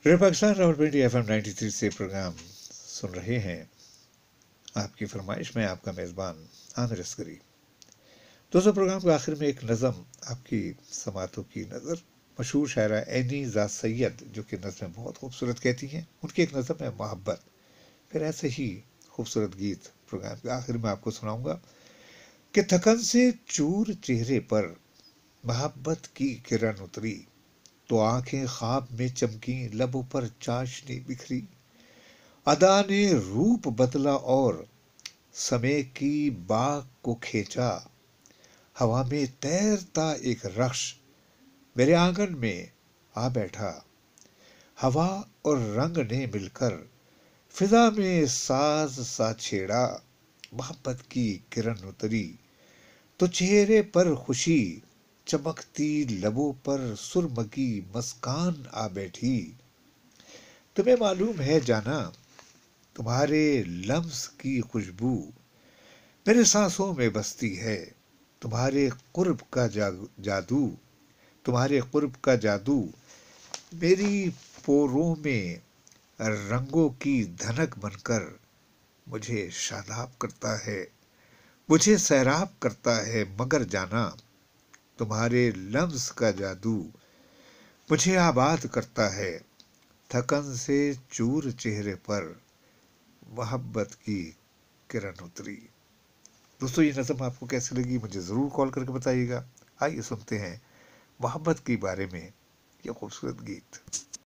Radio Pakistan Rawalpindi FM 93 से programme सुन रहे हैं। आपकी फरमाइश में आपका मेज़बान आमिर असगरी। दोस्तों, प्रोग्राम के आखिर में एक नज़म आपकी समातों की नज़र मशहूर शायरा एनी ज़ा सैयद, जो कि नज़में बहुत खूबसूरत कहती हैं, उनकी एक नज़म है मोहब्बत। फिर ऐसे ही खूबसूरत गीत प्रोग्राम के आखिर में आपको सुनाऊंगा कि थकन से चूर चेहरे पर मोहब्बत की किरण उतरी, तो आंखें ख्वाब में चमकी, लबों पर चाशनी बिखरी। अदा ने रूप बदला और समय की बाग को खींचा, हवा में तैरता एक रख्श मेरे आंगन में आ बैठा। हवा और रंग ने मिलकर फिजा में साज सा छेड़ा, मोहब्बत की किरण उतरी तो चेहरे पर खुशी, चमकती लबों पर सुरमगी मुस्कान आ बैठी। तुम्हें मालूम है जाना, तुम्हारे लम्स की खुशबू मेरे सांसों में बसती है। तुम्हारे कुर्ब का जादू, तुम्हारे कुर्ब का जादू मेरी पोरों में रंगों की धनक बनकर मुझे शादाब करता है, मुझे सैराब करता है। मगर जाना, तुम्हारे लफ्ज़ का जादू मुझे आबाद करता है। थकन से चूर चेहरे पर मोहब्बत की किरण उतरी। दोस्तों, ये नज़म आपको कैसी लगी मुझे ज़रूर कॉल करके बताइएगा। आइए सुनते हैं मोहब्बत के बारे में ये खूबसूरत गीत।